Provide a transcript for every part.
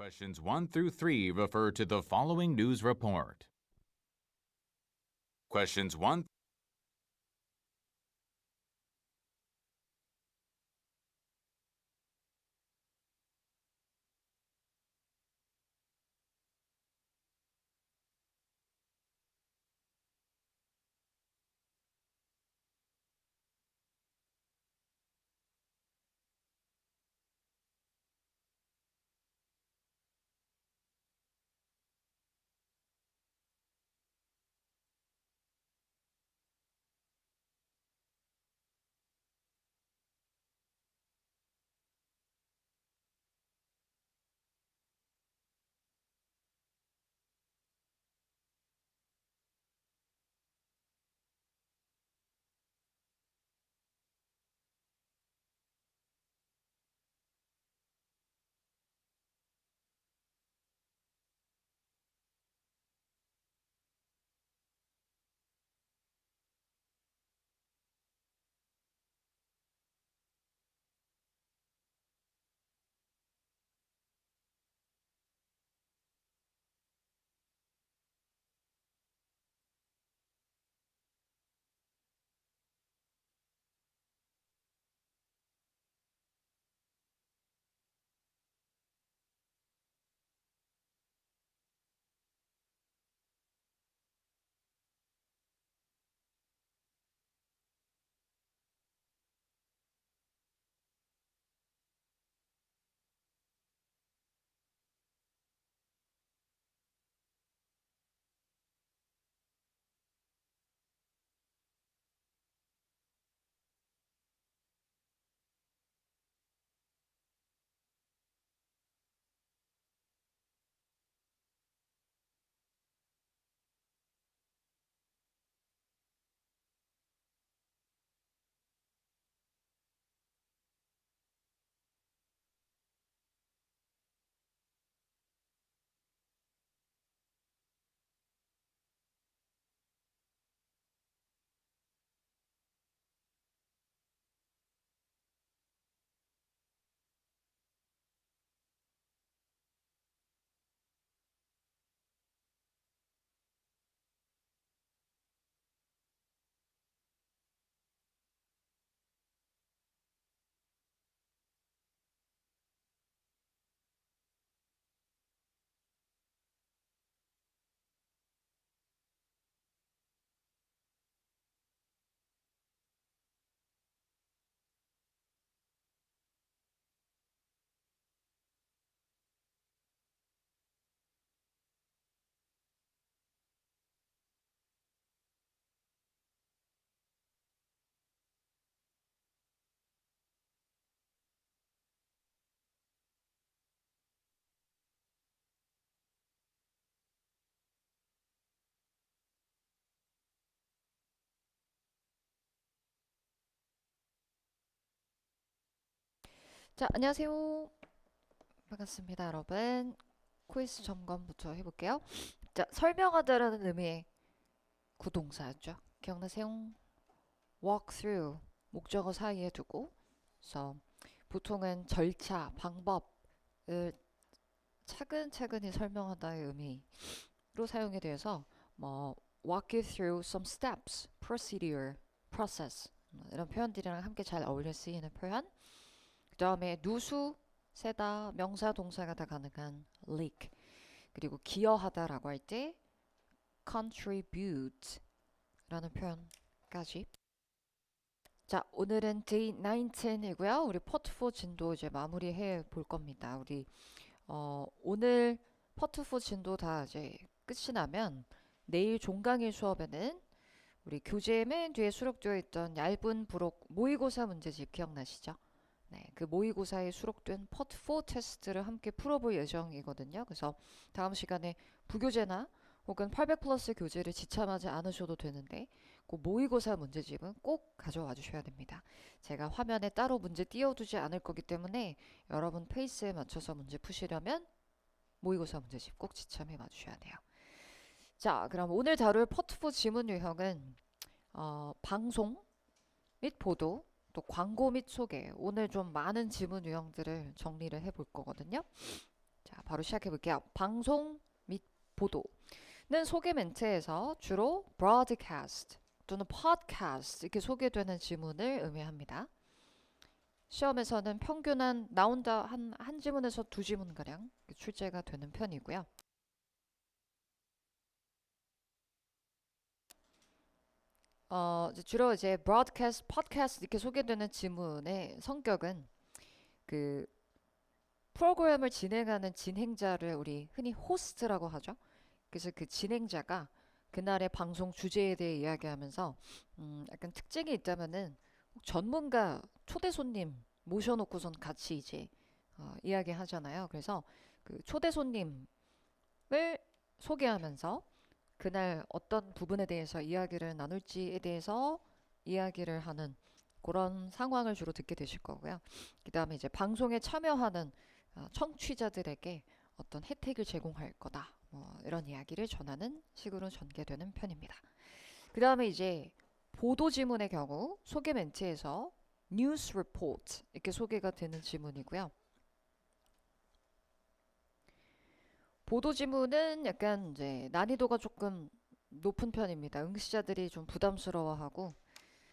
Questions 1 through 3 refer to the following news report. Questions 1. 자, 안녕하세요. 반갑습니다, 여러분. quiz 점검부터 해볼게요. 자, 설명하다라는 의미의 구동사였죠. 기억나세요? walk through, 목적어 사이에 두고, 그래서 보통은 절차, 방법을 차근차근히 설명하다의 의미로 사용이 되어서 뭐 walk you through some steps, procedure, process 이런 표현들이랑 함께 잘 어울려 쓰이는 표현. 그 다음에 누수, 세다, 명사, 동사가 다 가능한 leak. 그리고 기여하다라고 할 때 contribute 라는 표현까지. 자, 오늘은 day 19이고요. 우리 포트 4 진도 이제 마무리해 볼 겁니다. 우리 오늘 포트 4 진도 다 이제 끝이 나면 내일 종강일 수업에는 우리 교재 맨 뒤에 수록되어 있던 얇은 부록 모의고사 문제집 기억나시죠? 네, 그 모의고사에 수록된 포트 4 테스트를 함께 풀어볼 예정이거든요. 그래서 다음 시간에 부교재나 혹은 800 플러스 교재를 지참하지 않으셔도 되는데 그 모의고사 문제집은 꼭 가져와 주셔야 됩니다. 제가 화면에 따로 문제 띄워두지 않을 거기 때문에 여러분 페이스에 맞춰서 문제 푸시려면 모의고사 문제집 꼭 지참해 봐주셔야 돼요. 자, 그럼 오늘 다룰 포트 4 지문 유형은 방송 및 보도, 또 광고 및 소개, 오늘 좀 많은 지문 유형들을 정리를 해볼 거거든요. 자, 바로 시작해 볼게요. 방송 및 보도는 소개 멘트에서 주로 broadcast 또는 podcast 이렇게 소개되는 지문을 의미합니다. 시험에서는 평균 나온다 한 지문에서 두 지문가량 출제가 되는 편이고요. 주로 이제 broadcast, podcast 이렇게 소개되는 지문의 성격은 그 프로그램을 진행하는 진행자를 우리 흔히 호스트라고 하죠. 그래서 그 진행자가 그날의 방송 주제에 대해 이야기하면서 약간 특징이 있다면은 전문가 초대 손님 모셔놓고선 같이 이제 이야기하잖아요. 그래서 그 초대 손님을 소개하면서 그날 어떤 부분에 대해서 이야기를 나눌지에 대해서 이야기를 하는 그런 상황을 주로 듣게 되실 거고요. 그 다음에 이제 방송에 참여하는 청취자들에게 어떤 혜택을 제공할 거다. 뭐 이런 이야기를 전하는 식으로 전개되는 편입니다. 그 다음에 이제 보도 지문의 경우 소개 멘트에서 news report 이렇게 소개가 되는 지문이고요. 보도 지문은 약간 이제 난이도가 조금 높은 편입니다. 응시자들이 좀 부담스러워하고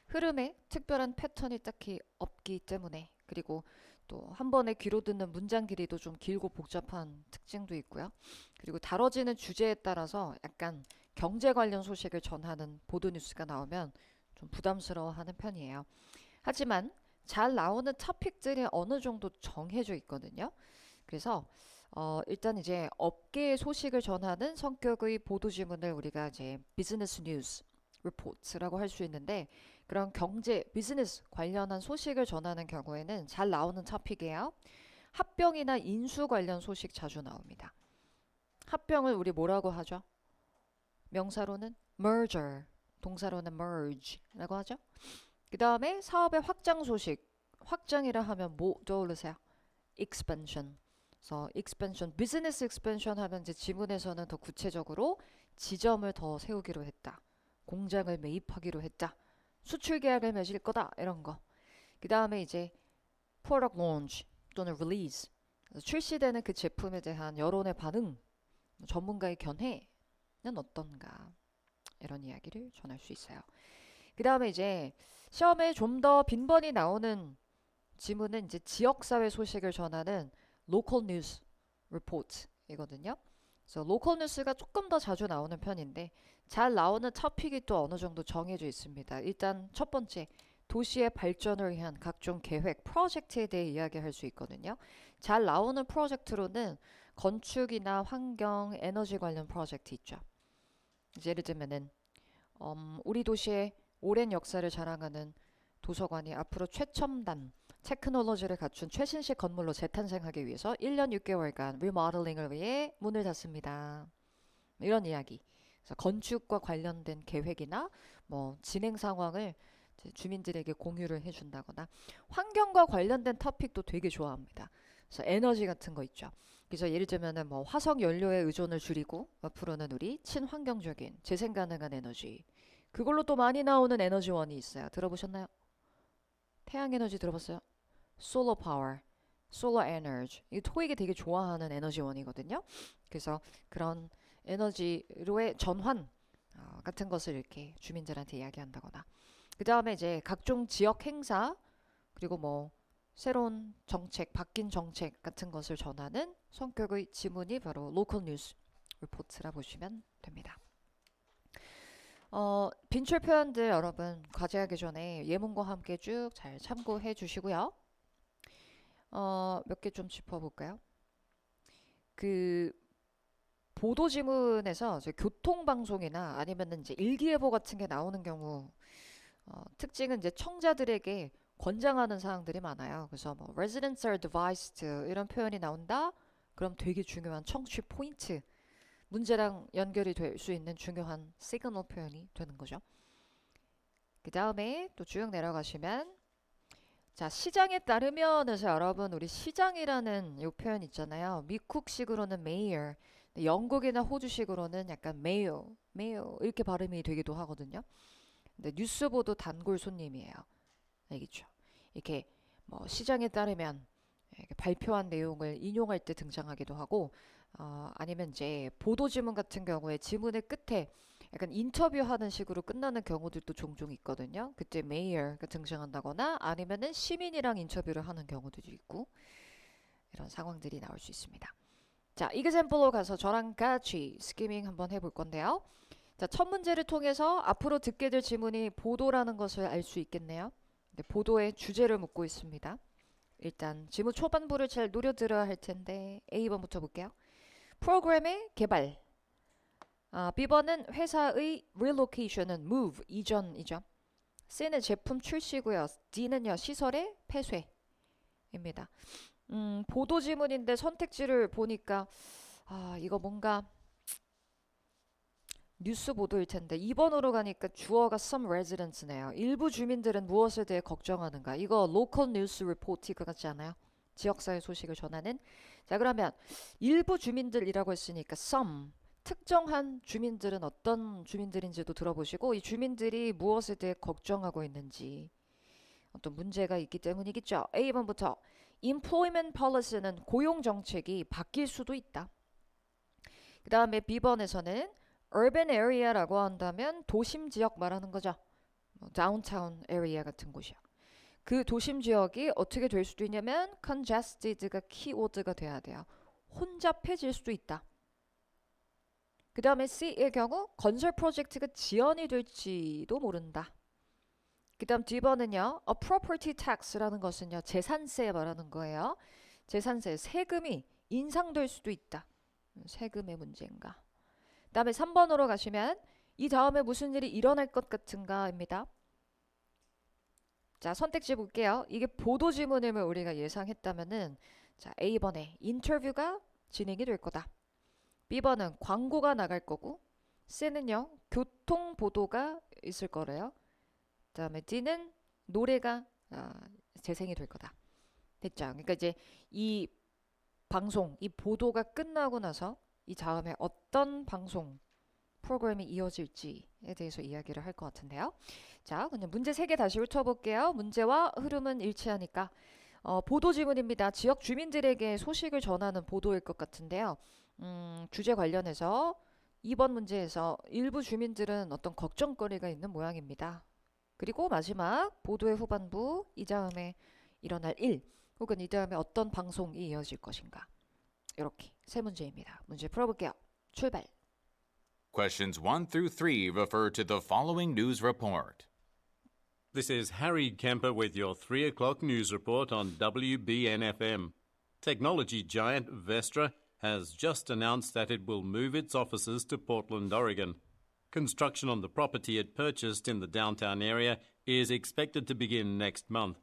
흐름에 특별한 패턴이 딱히 없기 때문에 그리고 또 한 번에 귀로 듣는 문장 길이도 좀 길고 복잡한 특징도 있고요. 그리고 다뤄지는 주제에 따라서 약간 경제 관련 소식을 전하는 보도 뉴스가 나오면 좀 부담스러워하는 편이에요. 하지만 잘 나오는 토픽들이 어느 정도 정해져 있거든요. 그래서 일단 이제 업계의 소식을 전하는 성격의 보도 지문을 우리가 이제 비즈니스 뉴스 리포트라고 할 수 있는데 그런 경제, 비즈니스 관련한 소식을 전하는 경우에는 잘 나오는 토픽이에요. 합병이나 인수 관련 소식 자주 나옵니다. 합병을 우리 뭐라고 하죠? 명사로는 merger, 동사로는 merge라고 하죠. 그 다음에 사업의 확장 소식, 확장이라 하면 뭐 떠오르세요? expansion. 그래서 expansion, business expansion 하면 이제 지문에서는 더 구체적으로 지점을 더 세우기로 했다. 공장을 매입하기로 했다. 수출 계약을 맺을 거다. 이런 거. 그 다음에 이제 product launch 또는 release. 출시되는 그 제품에 대한 여론의 반응, 전문가의 견해는 어떤가. 이런 이야기를 전할 수 있어요. 그 다음에 이제 시험에 좀 더 빈번히 나오는 지문은 이제 지역사회 소식을 전하는 local news report이거든요. 그래서 local news가 조금 더 자주 나오는 편인데 잘 나오는 토픽이 또 어느 정도 정해져 있습니다. 일단 첫 번째, 도시의 발전을 위한 각종 계획, 프로젝트에 대해 이야기할 수 있거든요. 잘 나오는 프로젝트로는 건축이나 환경, 에너지 관련 프로젝트 있죠. 예를 들면은 우리 도시의 오랜 역사를 자랑하는 도서관이 앞으로 최첨단 테크놀로지를 갖춘 최신식 건물로 재탄생하기 위해서 1년 6개월간 리모델링을 위해 문을 닫습니다. 이런 이야기. 그래서 건축과 관련된 계획이나 뭐 진행 상황을 주민들에게 공유를 해준다거나 환경과 관련된 토픽도 되게 좋아합니다. 그래서 에너지 같은 거 있죠. 그래서 예를 들면은 뭐 화석 연료의 의존을 줄이고 앞으로는 우리 친환경적인 재생 가능한 에너지. 그걸로 또 많이 나오는 에너지원이 있어요. 들어보셨나요? 태양 에너지 들어봤어요? 솔로 파워, 솔로 에너지. 이 토익이 되게 좋아하는 에너지원이거든요. 그래서 그런 에너지로의 전환 같은 것을 이렇게 주민들한테 이야기한다거나. 그 다음에 이제 각종 지역 행사 그리고 뭐 새로운 정책, 바뀐 정책 같은 것을 전하는 성격의 지문이 바로 로컬 뉴스 리포트라 보시면 됩니다. 빈출 표현들 여러분 과제하기 전에 예문과 함께 쭉 잘 참고해 주시고요. 몇 개 좀 짚어볼까요? 그 보도 지문에서 이제 교통방송이나 아니면 이제 일기예보 같은 게 나오는 경우 특징은 이제 청자들에게 권장하는 사항들이 많아요. 그래서 뭐 residents are advised 이런 표현이 나온다. 그럼 되게 중요한 청취 포인트, 문제랑 연결이 될 수 있는 중요한 시그널 표현이 되는 거죠. 그 다음에 또 쭉 내려가시면 자, 시장에 따르면 해서 여러분 우리 시장이라는 이 표현 있잖아요. 미국식으로는 mayor, 영국이나 호주식으로는 약간 mayo 이렇게 발음이 되기도 하거든요. 근데 뉴스 보도 단골 손님이에요. 알겠죠? 이렇게 뭐 시장에 따르면 발표한 내용을 인용할 때 등장하기도 하고 아니면 이제 보도 지문 같은 경우에 지문의 끝에 약간 인터뷰하는 식으로 끝나는 경우들도 종종 있거든요. 그때 mayor가 등장한다거나 아니면은 시민이랑 인터뷰를 하는 경우도 있고 이런 상황들이 나올 수 있습니다. 자, example로 가서 저랑 같이 스키밍 한번 해볼 건데요. 자, 첫 문제를 통해서 앞으로 듣게 될 지문이 보도라는 것을 알 수 있겠네요. 네, 보도의 주제를 묻고 있습니다. 일단 지문 초반부를 잘 노려들어야 할 텐데 A번부터 볼게요. 프로그램의 개발. B번은 회사의 relocation은 move, 이전이죠. C는 제품 출시고요. D는요, 시설의 폐쇄입니다. 보도 지문인데 선택지를 보니까 이거 뭔가 뉴스 보도일 텐데 2번으로 가니까 주어가 some residents네요. 일부 주민들은 무엇에 대해 걱정하는가? 이거 local news report 이거 같지 않아요? 지역사회 소식을 전하는. 자, 그러면 일부 주민들이라고 했으니까 some 특정한 주민들은 어떤 주민들인지도 들어보시고 이 주민들이 무엇에 대해 걱정하고 있는지 어떤 문제가 있기 때문이겠죠. A번부터 employment policy는 고용 정책이 바뀔 수도 있다. 그 다음에 B번에서는 urban area라고 한다면 도심 지역 말하는 거죠. downtown area 같은 곳이요. 그 도심 지역이 어떻게 될 수도 있냐면 congested가 키워드가 돼야 돼요. 혼잡해질 수도 있다. 그 다음에 C의 경우 건설 프로젝트가 지연이 될지도 모른다. 그 다음 D번은요. A property tax라는 것은요. 재산세 말하는 거예요. 재산세, 세금이 인상될 수도 있다. 세금의 문제인가. 그 다음에 3번으로 가시면 이 다음에 무슨 일이 일어날 것 같은가 입니다. 자, 선택지 볼게요. 이게 보도 지문임을 우리가 예상했다면은 자, A번에 인터뷰가 진행이 될 거다. B번은 광고가 나갈 거고 C는요. 교통 보도가 있을 거래요. 그 다음에 D는 노래가 재생이 될 거다. 됐죠? 그러니까 이제 이 방송, 이 보도가 끝나고 나서 이 다음에 어떤 방송 프로그램이 이어질지에 대해서 이야기를 할 것 같은데요. 자, 그냥 문제 3개 다시 훑어볼게요. 문제와 흐름은 일치하니까 보도 지문입니다. 지역 주민들에게 소식을 전하는 보도일 것 같은데요. 주제 관련해서 2번 문제에서 일부 주민들은 어떤 걱정거리가 있는 모양입니다. 그리고 마지막 보도의 후반부 이 다음에 일어날 일 혹은 이 다음에 어떤 방송이 이어질 것인가. 이렇게 세 문제입니다. 문제 풀어볼게요. 출발. Questions 1 through 3 refer to the following news report. This is Harry Kemper with your 3 o'clock news report on WBNFM. Technology giant Vestra has just announced that it will move its offices to Portland, Oregon. Construction on the property it purchased in the downtown area is expected to begin next month.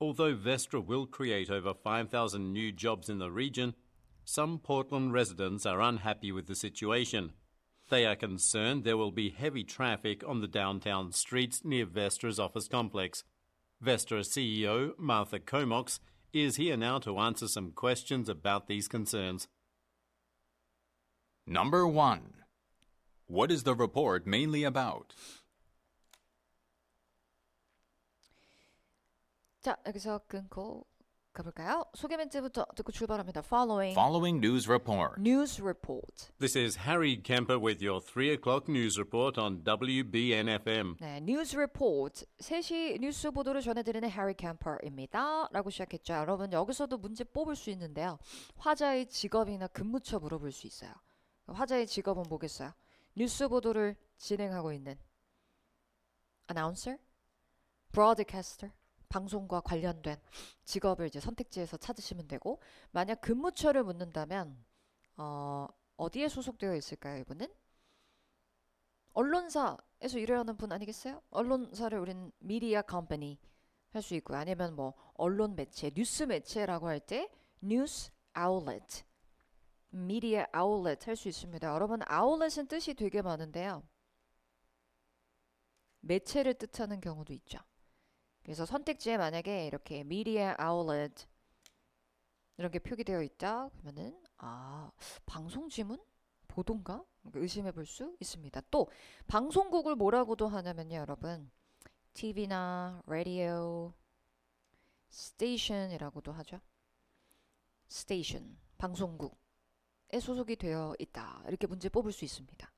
Although Vestra will create over 5,000 new jobs in the region, some Portland residents are unhappy with the situation. They are concerned there will be heavy traffic on the downtown streets near Vestra's office complex. Vestra CEO Martha Comox is here now to answer some questions about these concerns. Number 1. What is the report mainly about? 자, 여기서 끊고 가볼까요? 소개 멘트부터 듣고 출발합니다. Following news report. news report. This is Harry Kemper with your 3 o'clock news report on WBNFM. 네, news report. 3시 뉴스 보도를 전해드리는 Harry Kemper입니다. 라고 시작했죠. 여러분 여기서도 문제 뽑을 수 있는데요. 화자의 직업이나 근무처 물어볼 수 있어요. 화자의 직업은 뭐겠어요? 뉴스 보도를 진행하고 있는 announcer, broadcaster, 방송과 관련된 직업을 이제 선택지에서 찾으시면 되고 만약 근무처를 묻는다면 어디에 소속되어 있을까요? 이분은 언론사에서 일을 하는 분 아니겠어요? 언론사를 우린 media company 할 수 있고요. 아니면 뭐 언론 매체, 뉴스 매체라고 할 때 news outlet, media outlet 할 수 있습니다. 여러분 outlet은 뜻이 되게 많은데요. 매체를 뜻하는 경우도 있죠. 그래서 선택지에 만약에 이렇게 media outlet 이런 게 표기되어 있다 그러면은 방송 지문? 보도인가? 의심해 볼 수 있습니다. 또 방송국을 뭐라고도 하냐면요 여러분 TV나 radio station이라고도 하죠. station, 방송국에 소속이 되어 있다. 이렇게 문제 뽑을 수 있습니다.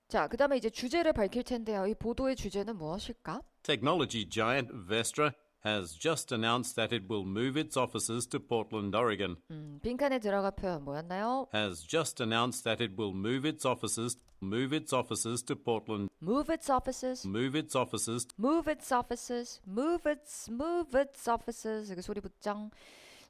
자, 그 다음에 이제 주제를 밝힐 텐데요. 이 보도의 주제는 무엇일까? Technology giant Vestra has just announced that it will move its offices to Portland, Oregon. 빈칸에 들어가 표현 뭐였나요? Has just announced that it will move its offices to Portland. Move its offices, Move its offices. move its offices, move its offices. 이게 소리 붙장.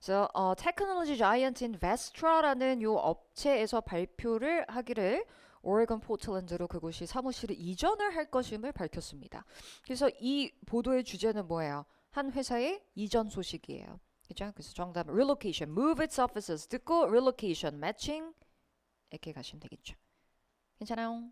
그래서 테크놀로지 자이언트인 베스트라라는 요 업체에서 발표를 하기를 오레곤 포틀랜드로 그곳이 사무실을 이전을 할 것임을 밝혔습니다. 그래서 이 보도의 주제는 뭐예요? 한 회사의 이전 소식이에요. 그죠? 그래서 정답 relocation, move its offices 듣고 relocation, matching 이렇게 가시면 되겠죠. 괜찮아요?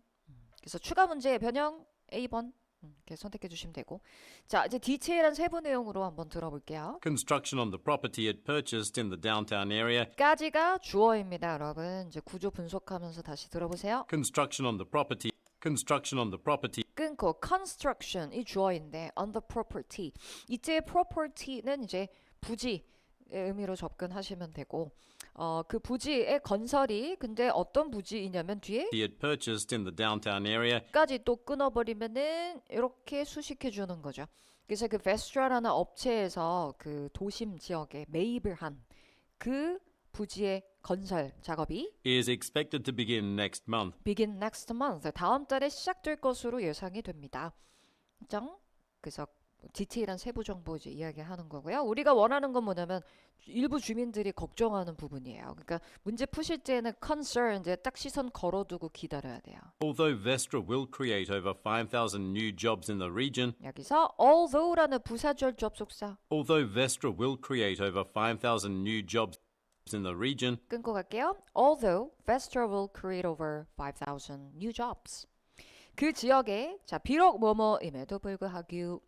그래서 추가 문제의 변형 A번 이렇게 선택해 주시면 되고 자 이제 디테일한 세부 내용으로 한번 들어볼게요. Construction on the property it purchased in the downtown area. 까지가 주어입니다, 여러분. 이제 구조 분석하면서 다시 들어보세요. Construction on the property. Construction on the property. 끊고 construction 이 주어인데 on the property 이때의 property는 이제 부지의 의미로 접근하시면 되고 그 부지의 건설이 근데 어떤 부지이냐면 뒤에 It purchased in the downtown area. 까지 또 끊어버리면은 이렇게 수식해 주는 거죠. 그래서 그 베스트라라는 업체에서 그 도심 지역에 매입을 한 그 부지의 건설 작업이 Is expected to begin next month. begin next month 다음 달에 시작될 것으로 예상이 됩니다. 정? 그래서 디테일한 세부 정보 이제 이야기하는 거고요. 우리가 원하는 건 뭐냐면 일부 주민들이 걱정하는 부분이에요. 그러니까 문제 푸실 때는 concern 이제 딱 시선 걸어두고 기다려야 돼요. Although Vestra will create over 5,000 new jobs in the region, 여기서 although라는 부사절 접속사 although Vestra will create over 5,000 new jobs in the region, 끊고 갈게요. Although Vestra will create over 5,000 new jobs. 그 지역에 자 비록 뭐뭐임에도 불구하고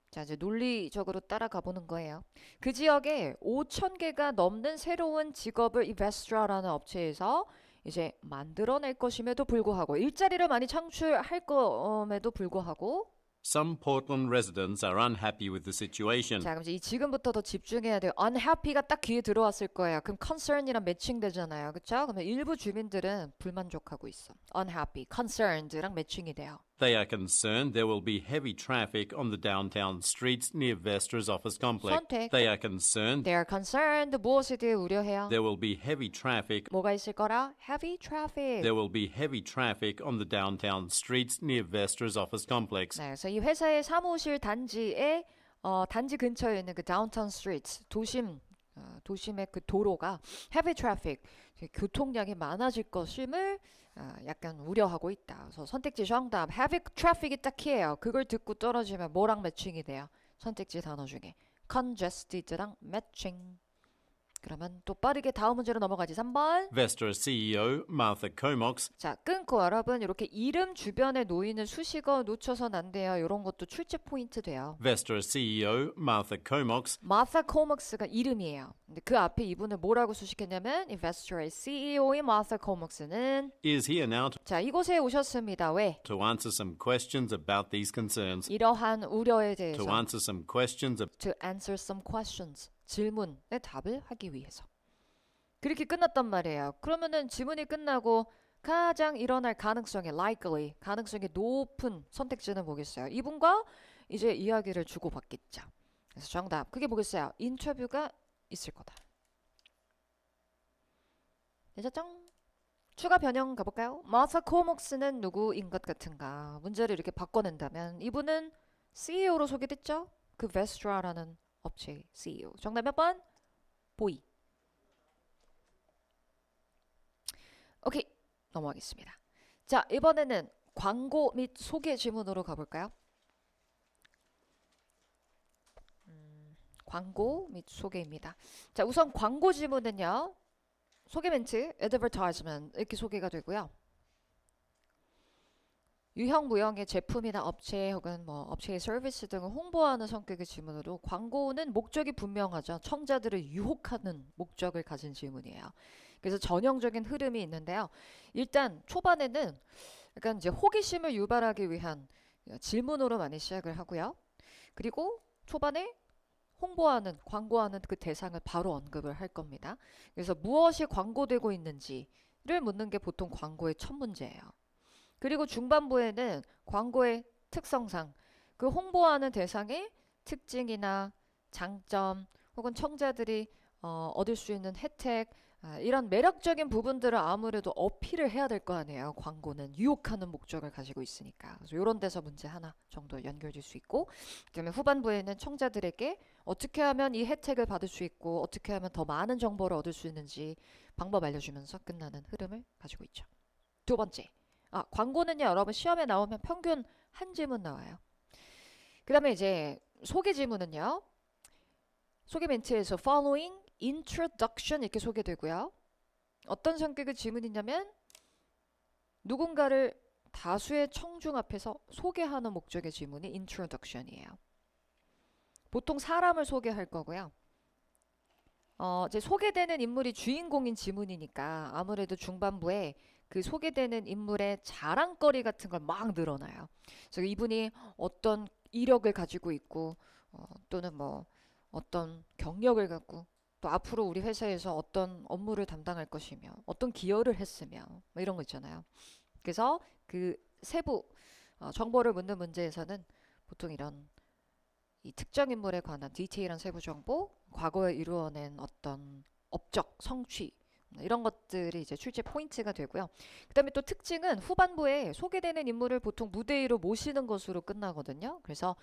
자 이제 논리적으로 따라가 보는 거예요. 그 지역에 5,000개가 넘는 새로운 직업을 이 베스트라라는 업체에서 이제 만들어낼 것임에도 불구하고 일자리를 많이 창출할 것임에도 불구하고 some Portland residents are unhappy with the situation. 자 그럼 이제 이 지금부터 더 집중해야 돼요. unhappy가 딱 귀에 들어왔을 거예요. 그럼 concern이랑 매칭되잖아요. 그렇죠? 그러면 일부 주민들은 불만족하고 있어. unhappy, concerned랑 매칭이 돼요. They are concerned there will be heavy traffic on the downtown streets near Vestra's office complex. 선택. They are concerned They are concerned. 무엇에 대해 우려해요? there will be heavy traffic. 뭐가 있을 거라? heavy traffic. There will be heavy traffic on the downtown streets near Vestra's office complex. 네, 그래서 이 회사의 사무실 단지에 단지 근처에 있는 그 downtown streets 도심의 그 도로가 heavy traffic 교통량이 많아질 것임을 약간 우려하고 있다. 그래서 선택지 정답 heavy traffic이 딱 키예요. 그걸 듣고 떨어지면 뭐랑 매칭이 돼요? 선택지 단어 중에 congested랑 매칭. 그러면 또 빠르게 다음 문제로 넘어가지. 3번. Vestra CEO Martha Comox 자, 끊고 여러분 이렇게 이름 주변에 놓이는 수식어 놓쳐선 안 돼요. 이런 것도 출제 포인트 돼요. Vestra CEO Martha Comox 마사 코먹스가 이름이에요. 근데 그 앞에 이분을 뭐라고 수식했냐면 Investor의 CEO인 마사 코먹스는 is here now 자, 이곳에 오셨습니다. 왜? to answer some questions about these concerns. 이러한 우려에 대해서 To answer some questions to answer some questions 질문에 답을 하기 위해서 그렇게 끝났단 말이에요. 그러면은 지문이 끝나고 가장 일어날 가능성이 likely 가능성이 높은 선택지는 뭐겠어요? 이분과 이제 이야기를 주고받겠죠. 그래서 정답 그게 뭐겠어요? 인터뷰가 있을 거다. 되셨죠? 추가 변형 가볼까요? 마사 코목스는 누구인 것 같은가? 문제를 이렇게 바꿔낸다면 이분은 CEO로 소개됐죠? 그 베스트라라는 업체의 CEO. 정답 몇 번? 보이. 오케이, 넘어가겠습니다. 자, 이번에는 광고 및 소개 지문으로 가볼까요? 광고 및 소개입니다. 자, 우선 광고 지문은요. 소개 멘트, advertisement 이렇게 소개가 되고요. 유형 무형의 제품이나 업체 혹은 뭐 업체의 서비스 등을 홍보하는 성격의 질문으로 광고는 목적이 분명하죠. 청자들을 유혹하는 목적을 가진 질문이에요. 그래서 전형적인 흐름이 있는데요. 일단 초반에는 약간 이제 호기심을 유발하기 위한 질문으로 많이 시작을 하고요. 그리고 초반에 홍보하는, 광고하는 그 대상을 바로 언급을 할 겁니다. 그래서 무엇이 광고되고 있는지를 묻는 게 보통 광고의 첫 문제예요. 그리고 중반부에는 광고의 특성상 그 홍보하는 대상의 특징이나 장점 혹은 청자들이 얻을 수 있는 혜택, 이런 매력적인 부분들을 아무래도 어필을 해야 될 거 아니에요. 광고는 유혹하는 목적을 가지고 있으니까. 그래서 이런 데서 문제 하나 정도 연결될 수 있고, 그다음에 후반부에는 청자들에게 어떻게 하면 이 혜택을 받을 수 있고 어떻게 하면 더 많은 정보를 얻을 수 있는지 방법 알려주면서 끝나는 흐름을 가지고 있죠. 두 번째, 광고는요, 여러분 시험에 나오면 평균 한 지문 나와요. 그 다음에 이제 소개 지문은요, 소개 멘트에서 following introduction 이렇게 소개되고요. 어떤 성격의 지문이냐면 누군가를 다수의 청중 앞에서 소개하는 목적의 지문이 introduction이에요. 보통 사람을 소개할 거고요. 이제 소개되는 인물이 주인공인 지문이니까 아무래도 중반부에 그 소개되는 인물의 자랑거리 같은 걸 막 늘어나요. 그래서 이분이 어떤 이력을 가지고 있고 또는 뭐 어떤 경력을 갖고 또 앞으로 우리 회사에서 어떤 업무를 담당할 것이며 어떤 기여를 했으며 뭐 이런 거 있잖아요. 그래서 그 세부 정보를 묻는 문제에서는 보통 이런 이 특정 인물에 관한 디테일한 세부 정보, 과거에 이루어낸 어떤 업적, 성취 이런 것들이 이제 출제 포인트가 되고요. 그 다음에 또 특징은 후반부에 소개되는 인물을 보통 무대 위로 모시는 것으로 끝나거든요. 그래서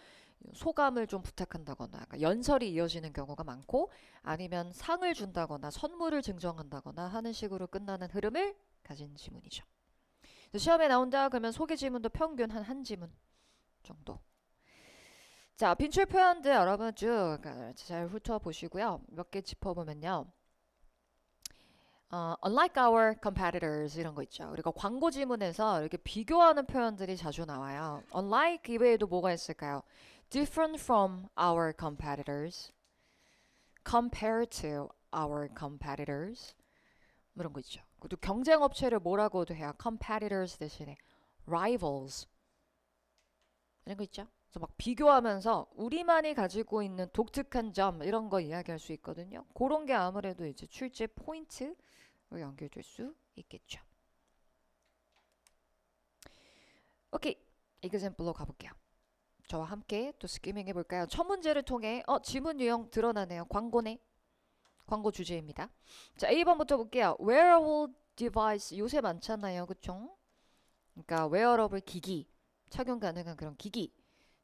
소감을 좀 부탁한다거나 연설이 이어지는 경우가 많고 아니면 상을 준다거나 선물을 증정한다거나 하는 식으로 끝나는 흐름을 가진 지문이죠. 시험에 나온다 그러면 소개 지문도 평균 한 지문 정도. 자, 빈출 표현들 여러분 쭉 잘 훑어보시고요. 몇 개 짚어보면요. unlike our competitors 이런 거 있죠. 우리가 광고 지문에서 이렇게 비교하는 표현들이 자주 나와요. unlike 이외에도 뭐가 있을까요? different from our competitors, compared to our competitors 이런 거 있죠. 또 경쟁 업체를 뭐라고도 해요. competitors 대신에 rivals 이런 거 있죠. 그래서 막 비교하면서 우리만이 가지고 있는 독특한 점 이런 거 이야기할 수 있거든요. 그런 게 아무래도 이제 출제 포인트로 연결될 수 있겠죠. 오케이, example로 가볼게요. 저와 함께 또 스키밍 해볼까요? 첫 문제를 통해 지문 유형 드러나네요. 광고네. 광고 주제입니다. 자, A번부터 볼게요. wearable device 요새 많잖아요. 그쵸? 그러니까 wearable 기기, 착용 가능한 그런 기기.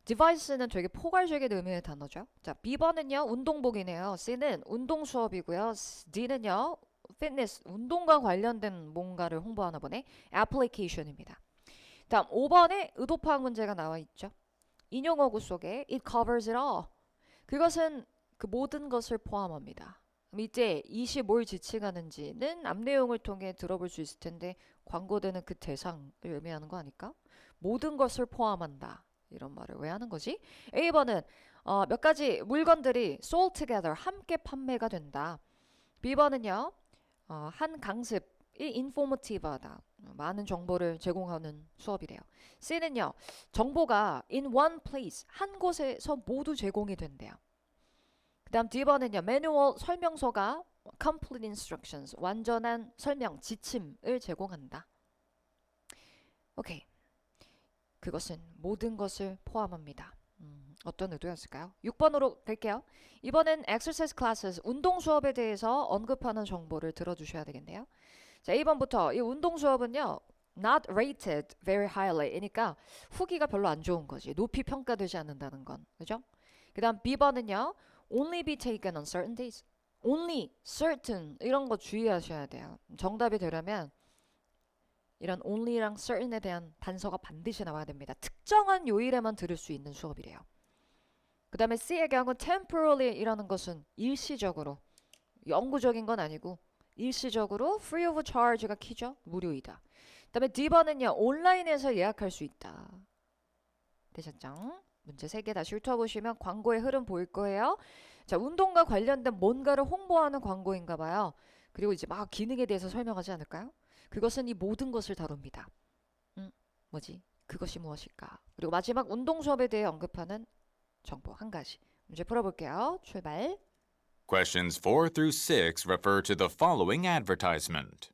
device는 되게 포괄적인 의미의 단어죠. 자, B번은요. 운동복이네요. C는 운동 수업이고요. D는요. fitness, 운동과 관련된 뭔가를 홍보하나 보네. application입니다. 다음 5번에 의도파악 문제가 나와 있죠. 인용어구 속에 it covers it all. 그것은 그 모든 것을 포함합니다. 이때 이시 뭘 지칭하는지는 앞 내용을 통해 들어볼 수 있을 텐데 광고되는 그 대상을 의미하는 거 아닐까? 모든 것을 포함한다. 이런 말을 왜 하는 거지? A번은 몇 가지 물건들이 sold together 함께 판매가 된다. B번은요. 한 강습이 informative하다. 많은 정보를 제공하는 수업이래요. C는요. 정보가 in one place 한 곳에서 모두 제공이 된대요. 그 다음 D번은요. 매뉴얼 설명서가 complete instructions 완전한 설명, 지침을 제공한다. 오케이. 그것은 모든 것을 포함합니다. 어떤 의도였을까요? 6번으로 갈게요. 이번엔 exercise classes, 운동 수업에 대해서 언급하는 정보를 들어주셔야 되겠네요. 자, 1번부터 이 운동 수업은요. not rated very highly. 그러니까 후기가 별로 안 좋은 거지. 높이 평가되지 않는다는 건. 그죠? 그 다음 B번은요. only be taken on certain days. only, certain 이런 거 주의하셔야 돼요. 정답이 되려면 이런 only랑 certain에 대한 단서가 반드시 나와야 됩니다. 특정한 요일에만 들을 수 있는 수업이래요. 그 다음에 C의 경우 temporarily 이라는 것은 일시적으로, 영구적인 건 아니고 일시적으로 free of charge가 키죠. 무료이다. 그 다음에 D번은요. 온라인에서 예약할 수 있다. 되셨죠? 문제 3개 다시 훑어보시면 광고의 흐름 보일 거예요. 자, 운동과 관련된 뭔가를 홍보하는 광고인가 봐요. 그리고 이제 막 기능에 대해서 설명하지 않을까요? 그것은 이 모든 것을 다룹니다. 뭐지? 그것이 무엇일까? 그리고 마지막 운동 수업에 대해 언급하는 정보 한 가지. 이제 풀어볼게요. 출발. Questions 4 through 6 refer to the following advertisement.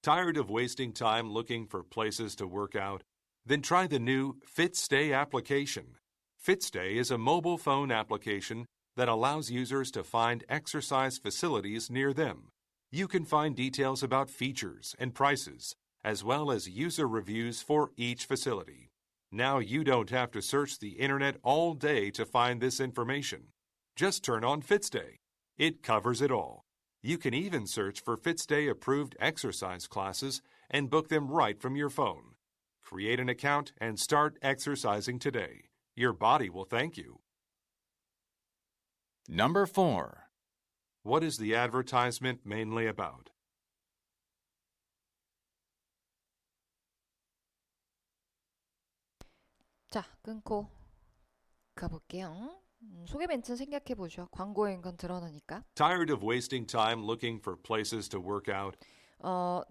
Tired of wasting time looking for places to work out? Then try the new FitStay application. FitStay is a mobile phone application that allows users to find exercise facilities near them. You can find details about features and prices, as well as user reviews for each facility. Now you don't have to search the internet all day to find this information. Just turn on FitStay. It covers it all. You can even search for FitStay approved exercise classes and book them right from your phone. Create an account and start exercising today. Your body will thank you. Number 4. What is the advertisement mainly about? 자, 끊고 가볼게요. 소개 멘트 생각해보죠. 광고인 건 드러나니까. Tired of wasting time looking for places to work out?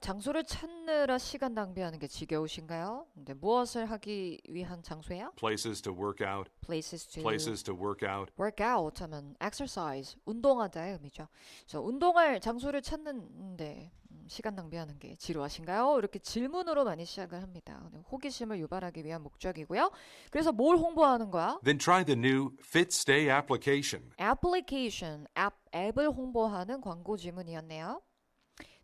장소를 찾느라 시간 낭비하는 게 지겨우신가요? 근데 무엇을 하기 위한 장소예요? Places to work out. Places to Places to work out. work out 하면 exercise, 운동하다의 의미죠. 그래서 운동할 장소를 찾는데 시간 낭비하는 게 지루하신가요? 이렇게 질문으로 많이 시작을 합니다. 호기심을 유발하기 위한 목적이고요. 그래서 뭘 홍보하는 거야? Then try the new FitStay application. application, 앱을 홍보하는 광고 지문이었네요.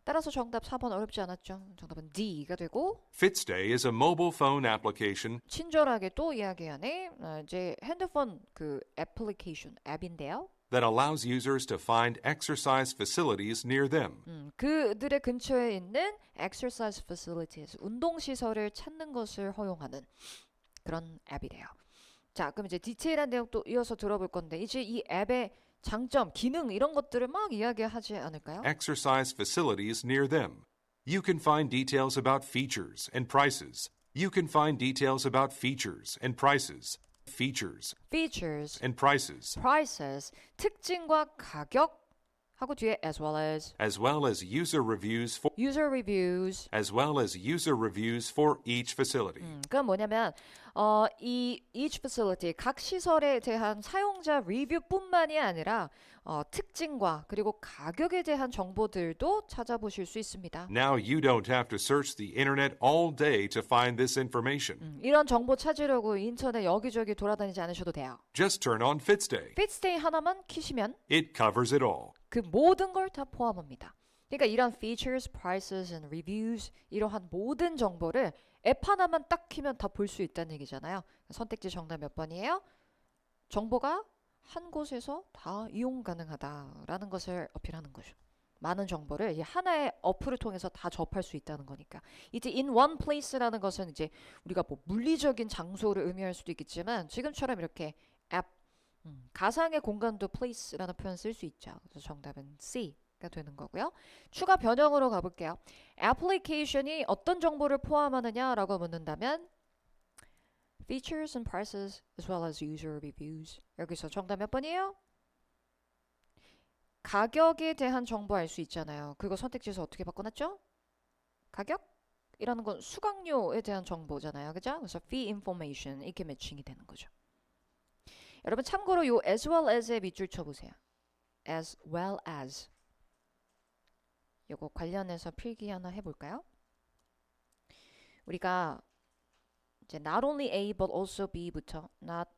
따라서 정답 4번 어렵지 않았죠? 정답은 D가 되고 FitStay is a mobile phone application 친절하게 또 이야기하네. 이제 핸드폰 그 애플리케이션 앱인데요. that allows users to find exercise facilities near them. 그들의 근처에 있는 exercise facilities, 운동 시설을 찾는 것을 허용하는 그런 앱이래요. 자, 그럼 이제 디테일한 내용 또 이어서 들어볼 건데 이제 이 앱의 장점, 기능 이런 것들을 막 이야기하지 않을까요? Exercise facilities near them. You can find details about features and prices. You can find details about features and prices. Features features, and prices, prices, 특징과 가격 하고 뒤에 as well as user reviews for user reviews. each facility. 그건 뭐냐면 이 each facility 각 시설에 대한 사용자 리뷰뿐만이 아니라 특징과 그리고 가격에 대한 정보들도 찾아보실 수 있습니다. Now you don't have to search the internet all day to find this information. 이런 정보 찾으려고 인터넷 여기저기 돌아다니지 않으셔도 돼요. Just turn on FitStay. FitStay 하나만 키시면 It covers it all. 그 모든 걸 다 포함합니다. 그러니까 이런 features, prices, and reviews 이러한 모든 정보를 앱 하나만 딱 키면 다 볼 수 있다는 얘기잖아요. 선택지 정답 몇 번이에요? 정보가 한 곳에서 다 이용 가능하다라는 것을 어필하는 거죠. 많은 정보를 이 하나의 어플을 통해서 다 접할 수 있다는 거니까. 이제 in one place라는 것은 이제 우리가 뭐 물리적인 장소를 의미할 수도 있겠지만 지금처럼 이렇게 앱 가상의 공간도 place라는 표현 쓸 수 있죠. 그래서 정답은 C가 되는 거고요. 추가 변형으로 가볼게요. 애플리케이션이 어떤 정보를 포함하느냐라고 묻는다면 features and prices as well as user reviews. 여기서 정답 몇 번이에요? 가격에 대한 정보 알 수 있잖아요. 그거 선택지에서 어떻게 바꿔놨죠? 가격이라는 건 수강료에 대한 정보잖아요. 그죠? 그래서 fee information 이렇게 매칭이 되는 거죠. 여러분 참고로 요 as well as에 밑줄 쳐보세요. as well as 요거 관련해서 필기 하나 해볼까요? 우리가 이제 not only A but also B부터 not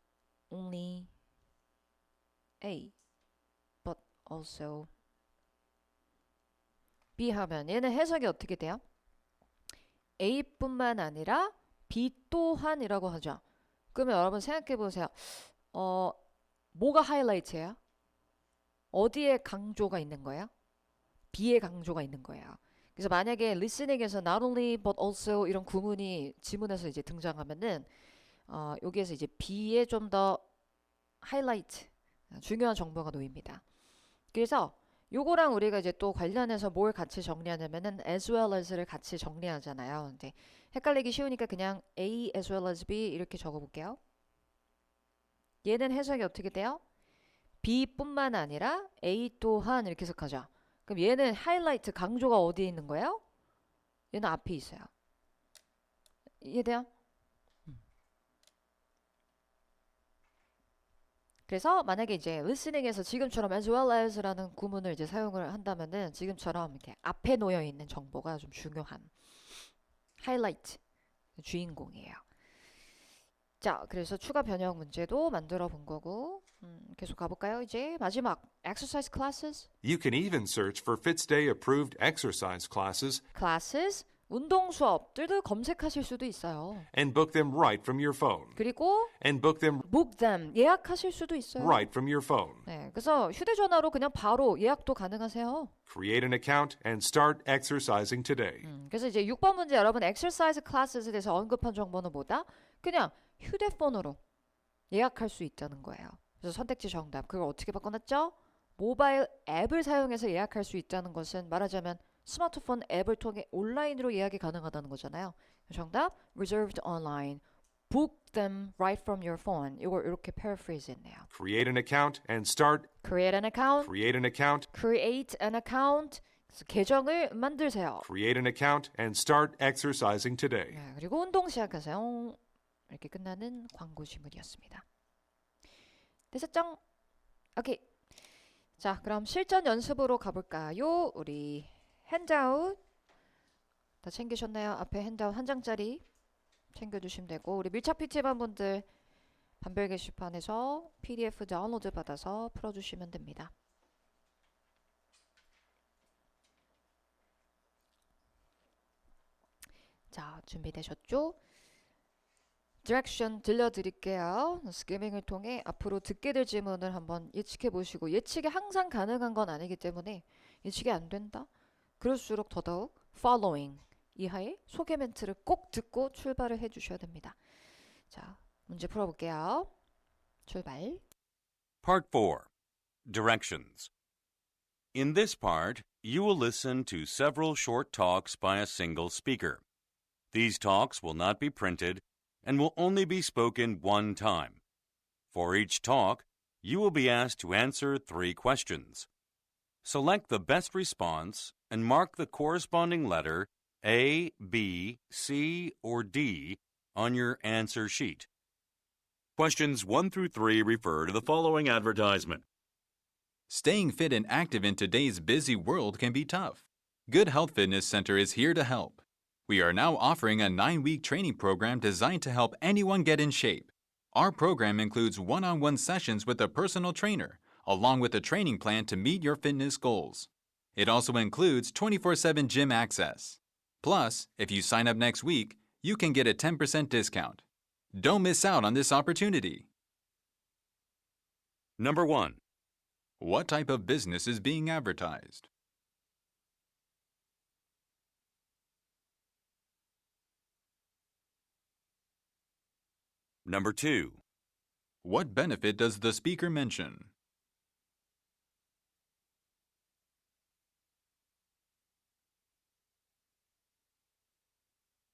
only A but also B 하면 얘는 해석이 어떻게 돼요? A뿐만 아니라 B 또한이라고 하죠. 그러면 여러분 생각해 보세요. 뭐가 하이라이트예요? 어디에 강조가 있는 거예요? B에 강조가 있는 거예요. 그래서 만약에 listening에서 not only but also 이런 구문이 지문에서 이제 등장하면은 여기에서 이제 B에 좀 더 하이라이트 중요한 정보가 놓입니다. 그래서 요거랑 우리가 이제 또 관련해서 뭘 같이 정리하냐면은 as well as를 같이 정리하잖아요. 근데 헷갈리기 쉬우니까 그냥 A as well as B 이렇게 적어볼게요. 얘는 해석이 어떻게 돼요? B뿐만 아니라 A 또한 이렇게 해석하죠. 그럼 얘는 하이라이트 강조가 어디에 있는 거예요? 얘는 앞에 있어요. 이해돼요? 그래서 만약에 이제 listening에서 지금처럼 as well as라는 구문을 이제 사용을 한다면은 지금처럼 이렇게 앞에 놓여 있는 정보가 좀 중요한 하이라이트 주인공이에요. 자, 그래서 추가 변형 문제도 만들어 본 거고 계속 가볼까요? 이제 마지막 exercise classes, You can even search for Fitstay approved exercise classes 운동 수업들도 검색하실 수도 있어요. and book them right from your phone. 그리고 And book them book them 예약하실 수도 있어요. right from your phone. 네, 그래서 휴대전화로 그냥 바로 예약도 가능하세요. Create an account and start exercising today. 그래서 이제 6번 문제 여러분 exercise classes에 대해서 언급한 정보는 뭐다? 그냥 휴대폰으로 예약할 수 있다는 거예요. 그래서 선택지 정답 그걸 어떻게 바꿔놨죠? 모바일 앱을 사용해서 예약할 수 있다는 것은 말하자면 스마트폰 앱을 통해 온라인으로 예약이 가능하다는 거잖아요. 정답 reserved online. Book them right from your phone. 이걸 이렇게 paraphrase 했네요. Create an account and start. Create an account. Create an account. Create an account. 그래서 계정을 만들세요. Create an account and start exercising today. 네, 그리고 운동 시작하세요. 이렇게 끝나는 광고 지문이었습니다. 됐었죠? 오케이. 자, 그럼 실전 연습으로 가볼까요? 우리 핸드아웃 다 챙기셨나요? 앞에 핸드아웃 한 장짜리 챙겨주시면 되고 우리 밀착 PT반 분들 반별 게시판에서 PDF 다운로드 받아서 풀어주시면 됩니다. 자, 준비되셨죠? 디렉션 들려드릴게요. 스키밍을 통해 앞으로 듣게 될 질문을 한번 예측해 보시고 예측이 항상 가능한 건 아니기 때문에 예측이 안 된다? 그럴수록 더더욱 following 이하의 소개 멘트를 꼭 듣고 출발을 해 주셔야 됩니다. 자, 문제 풀어볼게요. 출발. Part 4. Directions. In this part, you will listen to several short talks by a single speaker. These talks will not be printed and will only be spoken one time. For each talk, you will be asked to answer 3 questions. Select the best response and mark the corresponding letter A, B, C, or D on your answer sheet. Questions 1 through 3 refer to the following advertisement. Staying fit and active in today's busy world can be tough. Good Health Fitness Center is here to help. We are now offering a 9-week training program designed to help anyone get in shape. Our program includes one-on-one sessions with a personal trainer, along with a training plan to meet your fitness goals. It also includes 24/7 gym access. Plus, if you sign up next week, you can get a 10% discount. Don't miss out on this opportunity. Number 1. What type of business is being advertised? Number 2. What benefit does the speaker mention?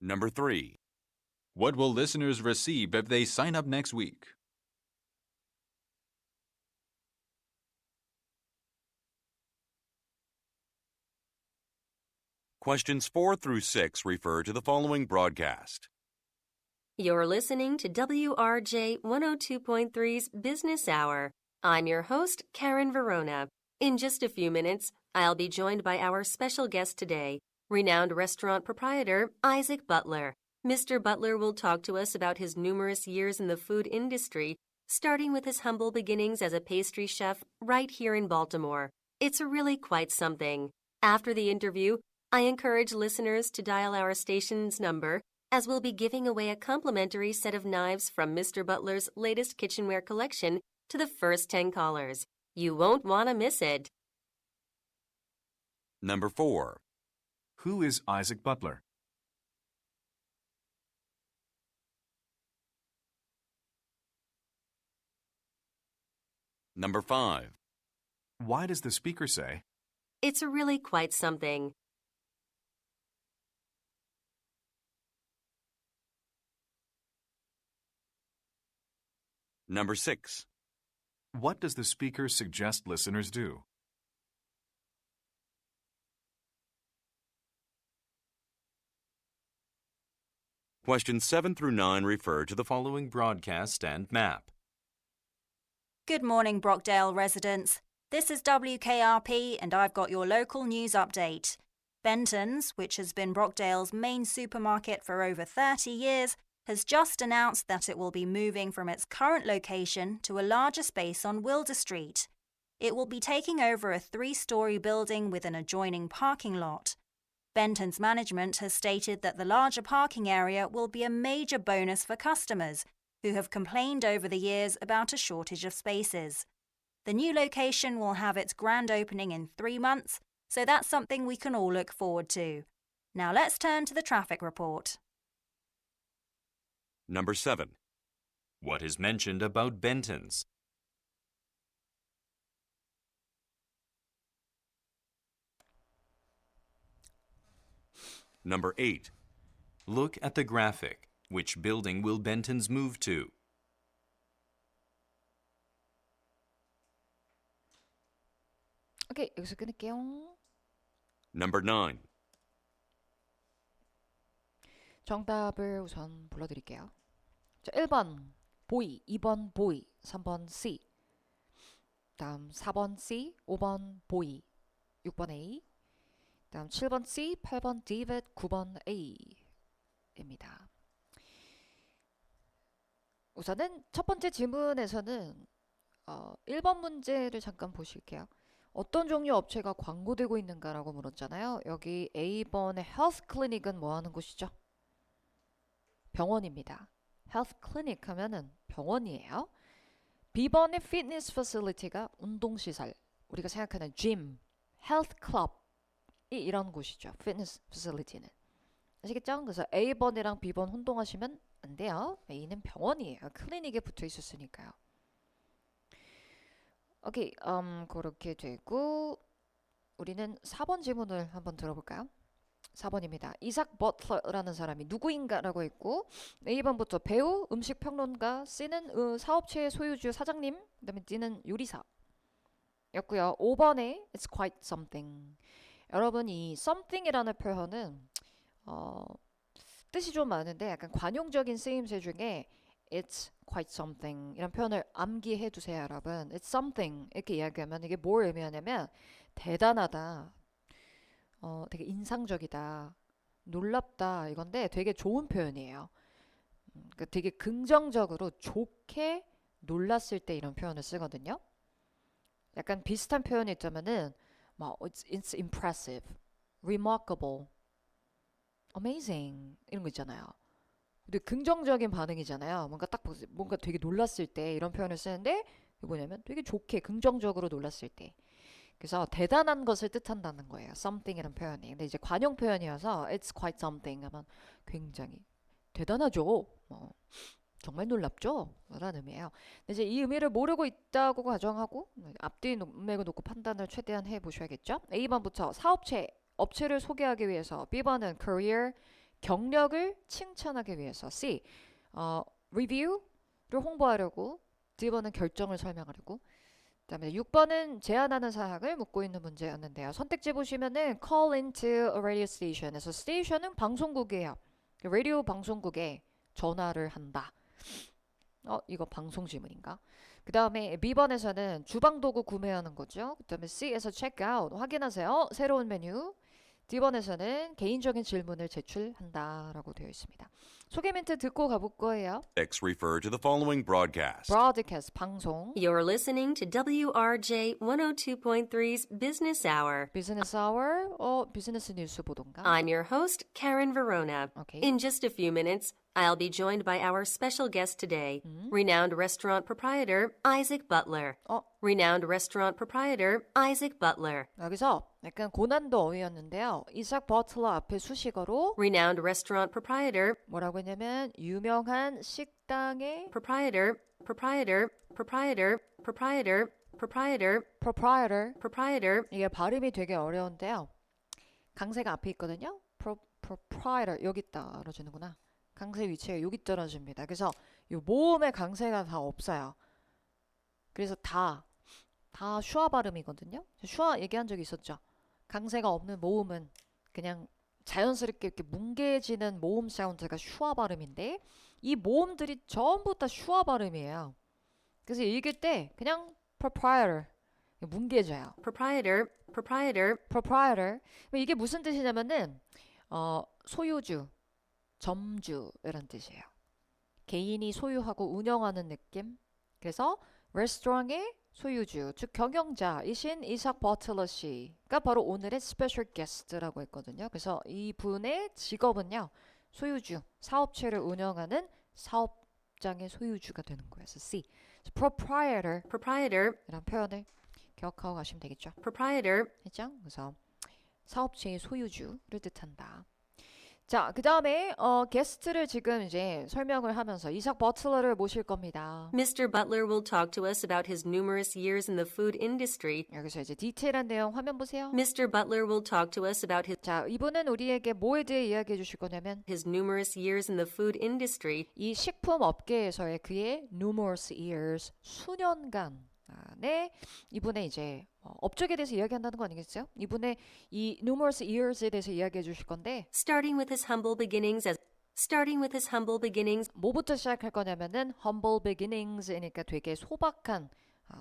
Number 3. What will listeners receive if they sign up next week? Questions 4 through 6 refer to the following broadcast. You're listening to WRJ 102.3's Business Hour. I'm your host, Karen Verona. In just a few minutes, I'll be joined by our special guest today, renowned restaurant proprietor Isaac Butler. Mr. Butler will talk to us about his numerous years in the food industry, starting with his humble beginnings as a pastry chef right here in Baltimore. It's really quite something. After the interview, I encourage listeners to dial our station's number, as we'll be giving away a complimentary set of knives from Mr. Butler's latest kitchenware collection to the first 10 callers. You won't want to miss it. Number 4. Who is Isaac Butler? Number 5. Why does the speaker say, It's really quite something. Number 6. what does the speaker suggest listeners do? Questions 7 through 9 refer to the following broadcast and map. Good morning, Brockdale residents. This is WKRP and I've got your local news update. Benton's, which has been Brockdale's main supermarket for over 30 years, has just announced that it will be moving from its current location to a larger space on Wilder Street. It will be taking over a 3-story building with an adjoining parking lot. Benton's management has stated that the larger parking area will be a major bonus for customers who have complained over the years about a shortage of spaces. The new location will have its grand opening in 3 months, so that's something we can all look forward to. Now let's turn to the traffic report. Number 7. What is mentioned about Benton's? Number 8. Look at the graphic. Which building will Benton's move to? 오케이, 여기서 끊을게요. Number 9. 정답을 우선 불러드릴게요. 자, 1번 보이, 2번 보이, 3번 C, 다음 4번 C, 5번 보이, 6번 A, 다음 7번 C, 8번 David, 9번 A입니다. 우선은 첫 번째 질문에서는 1번 문제를 잠깐 보실게요. 어떤 종류 업체가 광고되고 있는가라고 물었잖아요. 여기 A번의 헬스 클리닉은 뭐 하는 곳이죠? 병원입니다. 헬스 클리닉 하면은 병원이에요. B번의 피트니스 패실리티가 운동시설, 우리가 생각하는 짐, 헬스 클럽이 이런 곳이죠. 피트니스 패실리티는. 아시겠죠? 그래서 A번이랑 B번 혼동하시면 안 돼요. A는 병원이에요. 클리닉에 붙어 있었으니까요. 오케이, 그렇게 되고 우리는 4번 질문을 한번 들어볼까요? 4번입니다. 이삭 버틀러라는 사람이 누구인가라고 했고 A번부터 배우, 음식평론가, C는 사업체의 소유주 사장님, 그 다음에 D는 요리사 였고요. 5번에 It's quite something. 여러분 이 something이라는 표현은 뜻이 좀 많은데 약간 관용적인 쓰임새 중에 It's quite something 이런 표현을 암기해 두세요, 여러분. It's something 이렇게 이야기하면 이게 뭘 의미하냐면 대단하다, 되게 인상적이다, 놀랍다 이건데 되게 좋은 표현이에요. 그러니까 되게 긍정적으로 좋게 놀랐을 때 이런 표현을 쓰거든요. 약간 비슷한 표현이 있자면은 뭐 it's impressive, remarkable, amazing 이런 거 있잖아요. 근데 긍정적인 반응이잖아요. 뭔가 되게 놀랐을 때 이런 표현을 쓰는데 이게 뭐냐면 되게 좋게 긍정적으로 놀랐을 때. 그래서 대단한 것을 뜻한다는 거예요. something이라는 표현이. 근데 이제 관용 표현이어서 it's quite something 하면 굉장히 대단하죠. 정말 놀랍죠? 라는 의미예요. 근데 이제 이 의미를 모르고 있다고 가정하고 앞뒤 문맥을 놓고 판단을 최대한 해보셔야겠죠. A번부터 사업체, 업체를 소개하기 위해서, B번은 career, 경력을 칭찬하기 위해서, C, review를 홍보하려고, D번은 결정을 설명하려고, 그 다음에 6번은 제안하는 사항을 묻고 있는 문제였는데요. 선택지 보시면은 call into a radio station에서 station은 방송국이에요. 라디오 방송국에 전화를 한다. 이거 방송 지문인가? 그 다음에 B번에서는 주방도구 구매하는 거죠. 그 다음에 C에서 checkout 확인하세요. 새로운 메뉴. D번에서는 개인적인 질문을 제출한다라고 되어 있습니다. 소개 멘트 듣고 가볼 거예요. X refer to the following broadcast. Broadcast 방송. You're listening to WRJ 102.3's Business Hour. Business Hour, 비즈니스 뉴스 보던가. I'm your host, Karen Verona. Okay. In just a few minutes, I'll be joined by our special guest today, renowned restaurant proprietor Isaac Butler. Renowned restaurant proprietor Isaac Butler. 여기서 약간 고난도 어휘였는데요. 이삭 버틀러 앞에 수식어로 Renowned restaurant proprietor, 뭐라고 했냐면 유명한 식당의 proprietor, proprietor, proprietor, proprietor, proprietor, proprietor. proprietor, 이게 발음이 되게 어려운데요. 강세가 앞에 있거든요. proprietor 여기 있다 알아주는구나. 강세 위치가 여기 떨어집니다. 그래서 이 모음의 강세가 다 없어요. 그래서 다 슈아 발음이거든요. 슈아 얘기한 적이 있었죠. 강세가 없는 모음은 그냥 자연스럽게 이렇게 뭉개지는 모음 사운드가 슈아 발음인데 이 모음들이 전부 다 슈아 발음이에요. 그래서 읽을 때 그냥 proprietor 뭉개져요. proprietor, proprietor, proprietor. 이게 무슨 뜻이냐면은 소유주, 점주 이런 뜻이에요. 개인이 소유하고 운영하는 느낌. 그래서 레스토랑의 소유주, 즉 경영자이신 이삭 버틀러 씨가 바로 오늘의 스페셜 게스트라고 했거든요. 그래서 이분의 직업은요. 소유주, 사업체를 운영하는 사업장의 소유주가 되는 거예요. 그래서 C, proprietor proprietor, 이런 표현을 기억하고 가시면 되겠죠. proprietor. 했죠? 그래서 사업체의 소유주를 뜻한다. 자, 그 다음에 게스트를 지금 이제 설명을 하면서 이삭 버틀러를 모실 겁니다. Mr. Butler will talk to us about his numerous years in the food industry. 여기서 이제 디테일한 내용 화면 보세요. Mr. Butler will talk to us about 자, 이분은 우리에게 뭐에 대해 이야기해 주실 거냐면 his numerous years in the food industry. 이 식품 업계에서의 그의 numerous years, 수년간의 이분의 이제 업적에 대해서 이야기한다는 거 아니겠어요? 이분의 이 numerous years에 대해서 이야기해 주실 건데 Starting with his humble beginnings. 뭐부터 시작할 거냐면은 humble beginnings이니까 되게 소박한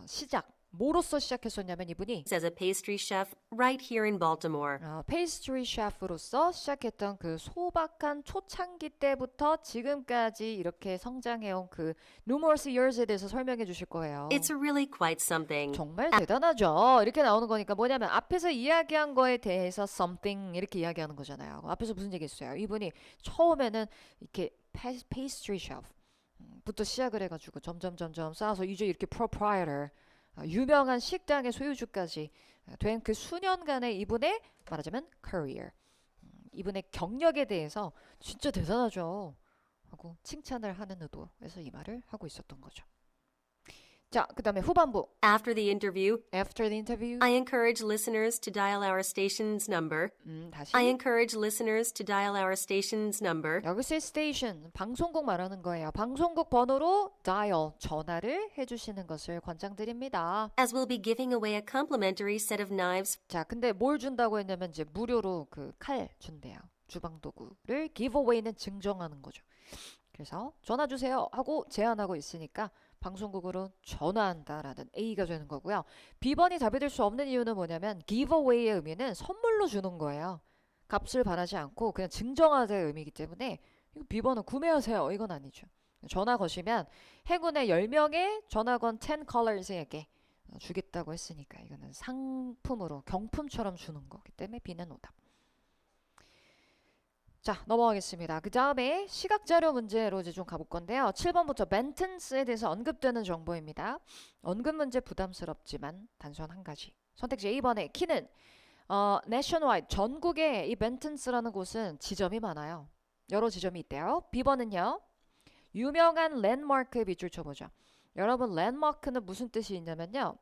시작. 뭐로서 시작했었냐면 이분이 As a pastry chef right here in Baltimore. 페이스트리 셰프로서 시작했던 그 소박한 초창기 때부터 지금까지 이렇게 성장해온 그 numerous years에 대해서 설명해 주실 거예요. It's really quite something. 정말 대단하죠. 이렇게 나오는 거니까 뭐냐면 앞에서 이야기한 거에 대해서 something 이렇게 이야기하는 거잖아요. 앞에서 무슨 얘기했어요? 이분이 처음에는 이렇게 페이스트리 셰프부터 시작을 해가지고 점점 쌓아서 이제 이렇게 proprietor 유명한 식당의 소유주까지 된 그 수년간의 이분의 말하자면 career, 이분의 경력에 대해서 진짜 대단하죠 하고 칭찬을 하는 의도에서 이 말을 하고 있었던 거죠. 자, 그 다음에 후반부. After the interview, I encourage listeners to dial our station's number. 다시. I encourage listeners to dial our station's number. 여기서의 스테이션, 방송국 말하는 거예요. 방송국 번호로 dial, 전화를 해주시는 것을 권장드립니다. As we'll be giving away a complimentary set of knives. 자, 근데 뭘 준다고 했냐면 이제 무료로 그 칼 준대요. 주방도구를 giveaway는 증정하는 거죠. 그래서 전화 주세요 하고 제안하고 있으니까 방송국으로 전화한다라는 A가 되는 거고요. B번이 답이 될 수 없는 이유는 뭐냐면 giveaway의 의미는 선물로 주는 거예요. 값을 바라지 않고 그냥 증정하자의 의미이기 때문에 이거 B번은 구매하세요. 이건 아니죠. 전화 거시면 행운의 10명의 전화건 10 colors에게 주겠다고 했으니까 이거는 상품으로 경품처럼 주는 거기 때문에 B는 오답. 자, 넘어가겠습니다. 그 다음에 시각자료 문제로 이제 좀 가볼 건데요. 7번부터 벤튼스에 대해서 언급되는 정보입니다. 언급 문제 부담스럽지만 단순 한 가지. 선택지 A번의 키는 nationwide, 전국에 이 벤튼스라는 곳은 지점이 많아요. 여러 지점이 있대요. B번은요. 유명한 랜드마크에 밑줄 쳐보죠. 여러분 랜드마크는 무슨 뜻이 있냐면요.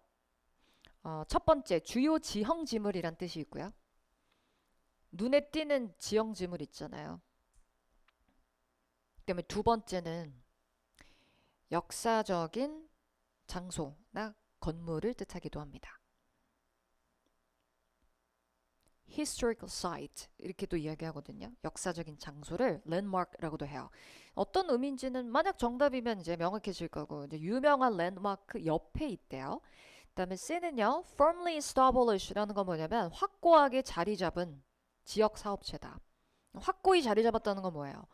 첫 번째 주요 지형 지물이란 뜻이 있고요. 눈에 띄는 지형 지물 있잖아요. 그다음에 두 번째는 역사적인 장소나 건물을 뜻하기도 합니다. historical site 이렇게도 이야기하거든요. 역사적인 장소를 landmark라고도 해요. 어떤 의미인지는 만약 정답이면 이제 명확해질 거고 이제 유명한 랜드마크 옆에 있대요. 그다음에 C는요. firmly establish라는 건 뭐냐면 확고하게 자리 잡은 지역 사업체다. 확고히 자리 잡았다는 건 뭐예요?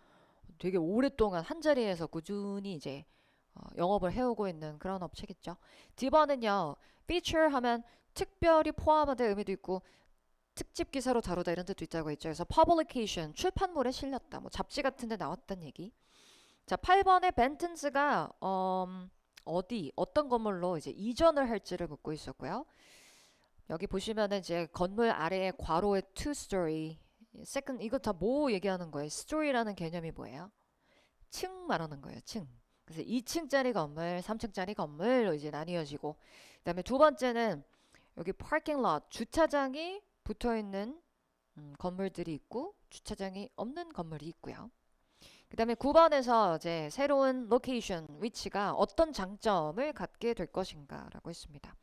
되게 오랫동안 한 자리에서 꾸준히 이제 영업을 해오고 있는 그런 업체겠죠. D번은요. feature 하면 특별히 포함하다 의미도 있고 특집 기사로 다루다 이런 뜻도 있다고 했죠. 그래서 publication, 출판물에 실렸다. 뭐 잡지 같은 데 나왔다는 얘기. 자, 8번에 벤튼스가 어떤 건물로 이제 이전을 할지를 묻고 있었고요. 여기 보시면은 이제 건물 아래에 괄호에 two story, second 이거 다 뭐 얘기하는 거예요? story라는 개념이 뭐예요? 층 말하는 거예요. 층. 그래서 2층짜리 건물, 3층짜리 건물로 이제 나뉘어지고 그다음에 두 번째는 여기 parking lot, 주차장이 붙어 있는 건물들이 있고 주차장이 없는 건물이 있고요. 그다음에 9번에서 이제 새로운 로케이션, 위치가 어떤 장점을 갖게 될 것인가라고 했습니다.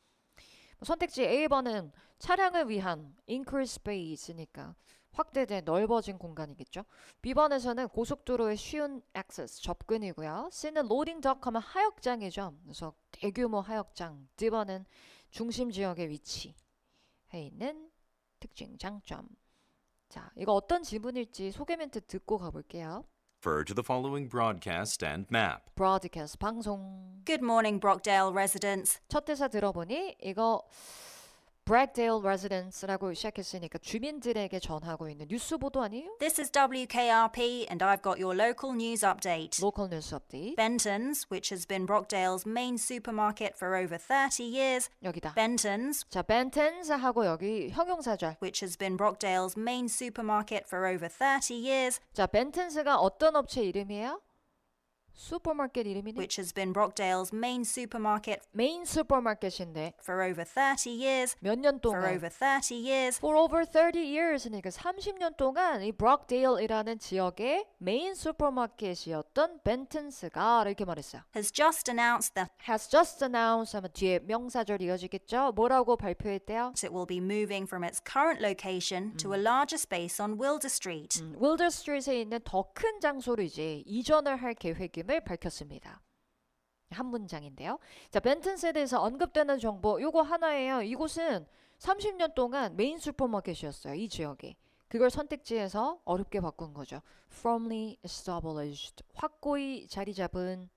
선택지 A번은 차량을 위한 increased space니까 확대된 넓어진 공간이겠죠. B번에서는 고속도로의 쉬운 access, 접근이고요. C는 loading dock 하면 하역장이죠. 그래서 대규모 하역장 디번은 중심 지역에 위치해 있는 특징, 장점. 자, 이거 어떤 지문일지 소개 멘트 듣고 가볼게요. Refer to the following broadcast and map. 브로드캐스트 방송. Good morning, Brockdale residents. 첫 대사 들어보니 이거 Brockdale Residence라고 시작했으니까 주민들에게 전하고 있는 뉴스 보도 아니에요? This is WKRP, and I've got your local news update. 로컬 뉴스 업데이트. Benton's, which has been Brockdale's main supermarket for over 30 years. 여기다. Benton's, 자, Benton's 하고 여기 형용사절. which has been Brockdale's main supermarket for over 30 years. 자, 벤튼스가 어떤 업체 이름이에요? 슈퍼마켓 이름이네. Which has been Brockdale's main supermarket 메인 슈퍼마켓인데 for over 30 years. 몇 년 For 동안? over 30 years. For over 30 years니까 30년 동안 이 브록데일이라는 지역의 메인 슈퍼마켓이었던 벤튼스가 이렇게 말했어요. Has just announced that Has just announced 하면 뒤에 명사절 이어지겠죠? 뭐라고 발표했대요? it will be moving from its current location to a larger space on Wilder Street. 윌더 스트리트에 있는 더 큰 장소로 이제 이전을 할 계획임을 밝혔습니다. 한 문장인데요. 자, 벤튼스에 대해서 언급되는 정보 요거 하나예요. 이곳은 30년 동안 메인 슈퍼마켓이었어요. 이 지역에. 그걸 선택지에서 어렵게 바꾼 거죠. Firmly established. 확고히 자리 잡은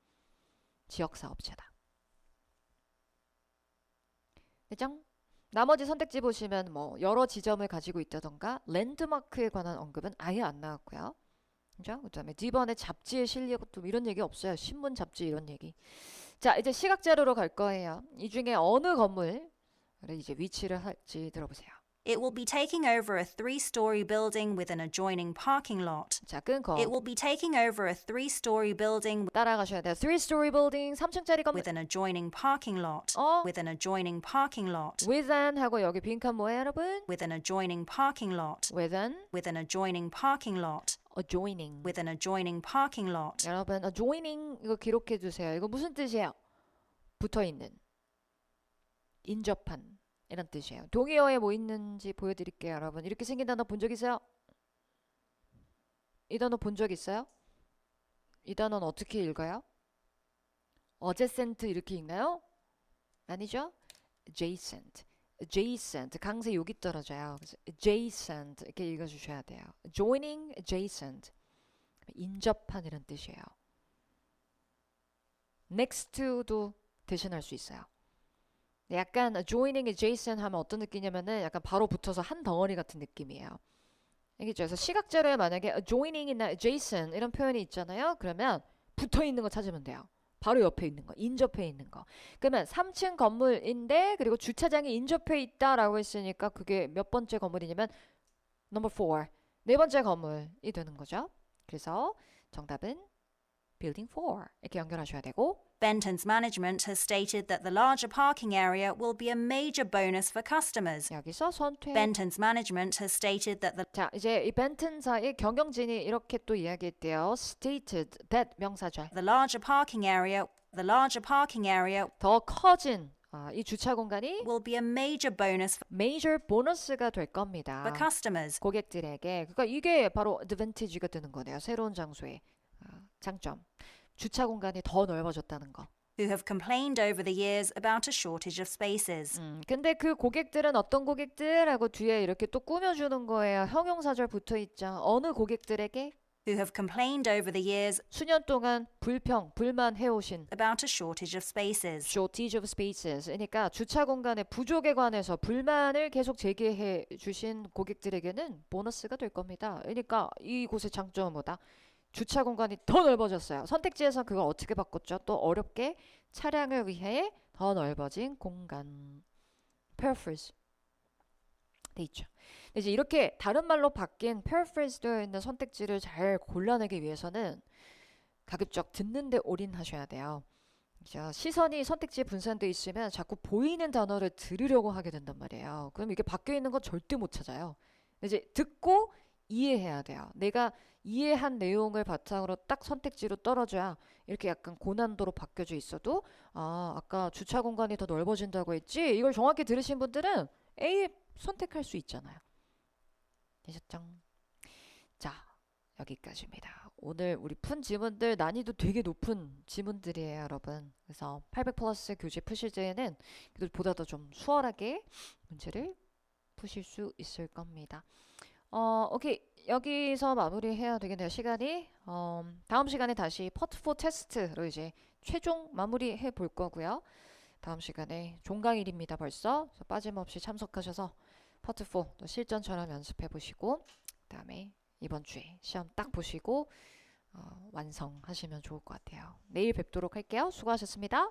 지역 사업체다. 대장? 나머지 선택지 보시면 뭐 여러 지점을 가지고 있다던가 랜드마크에 관한 언급은 아예 안 나왔고요. 그죠? 그다음에 D번에 잡지에 실리고 또 이런 얘기 없어요. 신문, 잡지 이런 얘기. 자, 이제 시각 자료로 갈 거예요. 이 중에 어느 건물에 이제 위치를 할지 들어보세요. It will be taking over a 3-story building with an adjoining parking lot. 자, 끊고 It will be taking over a 3-story building 따라가셔야 돼요. 3-story building, 3층짜리 건물. with an adjoining parking lot. 어? With an adjoining parking lot. With an 하고 여기 빈칸 뭐예요, 여러분? With an adjoining parking lot. With an With an adjoining parking lot. adjoining. With an adjoining parking lot. 여러분, adjoining 이거 기록해 주세요. 이거 무슨 뜻이에요? 붙어 있는, 인접한 이런 뜻이에요. 동의어에 뭐 있는지 보여드릴게요, 여러분. 이렇게 생긴 단어 본 적 있어요? 이 단어 본 적 있어요? 이 단어는 어떻게 읽어요? adjacent 이렇게 읽나요? 아니죠? adjacent. adjacent. 강세 여기 떨어져요. 그래서 adjacent 이렇게 읽어주셔야 돼요. joining, adjacent. 인접한 이런 뜻이에요. next to도 대신할 수 있어요. 약간 joining, adjacent 하면 어떤 느낌이냐면은 약간 바로 붙어서 한 덩어리 같은 느낌이에요. 알겠죠? 그래서 시각자료에 만약에 adjoining이나 adjacent 이런 표현이 있잖아요. 그러면 붙어 있는 거 찾으면 돼요. 바로 옆에 있는 거, 인접해 있는 거. 그러면 3층 건물인데 그리고 주차장이 인접해 있다라고 했으니까 그게 몇 번째 건물이냐면 number 4, 네 번째 건물이 되는 거죠. 그래서 정답은 building 4 이렇게 연결하셔야 되고 Benton's management has stated that the larger parking area will be a major bonus for customers. 여기서 선택. Benton's management has stated that the 자, 이제 이 벤튼사의 경영진이 이렇게 또 이야기했대요. stated that 명사절. larger parking area 더 커진 이 주차 공간이 will be a major bonus major 보너스가 될 겁니다. for customers. 고객들에게. 그러니까 이게 바로 advantage가 되는 거네요. 새로운 장소의 장점. 주차 공간이 더 넓어졌다는 거. Who have complained over the years about a shortage of spaces. 근데 그 고객들은 어떤 고객들? 하고 뒤에 이렇게 또 꾸며주는 거예요. 형용사절 붙어있죠. 어느 고객들에게? Who have complained over the years 수년 동안 불만해오신 about a shortage of spaces. shortage of spaces. 그러니까 주차 공간의 부족에 관해서 불만을 계속 제기해 주신 고객들에게는 보너스가 될 겁니다. 그러니까 이곳의 장점은 뭐다? 주차 공간이 더 넓어졌어요. 선택지에서 그걸 어떻게 바꿨죠? 또 어렵게 차량을 위해 더 넓어진 공간. paraphrase 돼 있죠. 이제 이렇게 다른 말로 바뀐 paraphrase 되어 있는 선택지를 잘 골라내기 위해서는 가급적 듣는데 올인하셔야 돼요. 그죠? 시선이 선택지에 분산되어 있으면 자꾸 보이는 단어를 들으려고 하게 된단 말이에요. 그럼 이게 바뀌어 있는 건 절대 못 찾아요. 이제 듣고 이해해야 돼요. 내가 이해한 내용을 바탕으로 딱 선택지로 떨어져야 이렇게 약간 고난도로 바뀌어져 있어도 아까 주차 공간이 더 넓어진다고 했지? 이걸 정확히 들으신 분들은 A 선택할 수 있잖아요. 되셨죠? 자, 여기까지입니다. 오늘 우리 푼 지문들 난이도 되게 높은 지문들이에요, 여러분. 그래서 800 플러스 교재 푸실 때에는 보다 더 좀 수월하게 문제를 푸실 수 있을 겁니다. 오케이. 여기서 마무리해야 되겠네요, 시간이. 다음 시간에 다시 포트4 테스트로 이제 최종 마무리해 볼 거고요. 다음 시간에 종강일입니다, 벌써. 그래서 빠짐없이 참석하셔서 포트4 또 실전처럼 연습해 보시고, 그 다음에 이번 주에 시험 딱 보시고 완성하시면 좋을 것 같아요. 내일 뵙도록 할게요. 수고하셨습니다.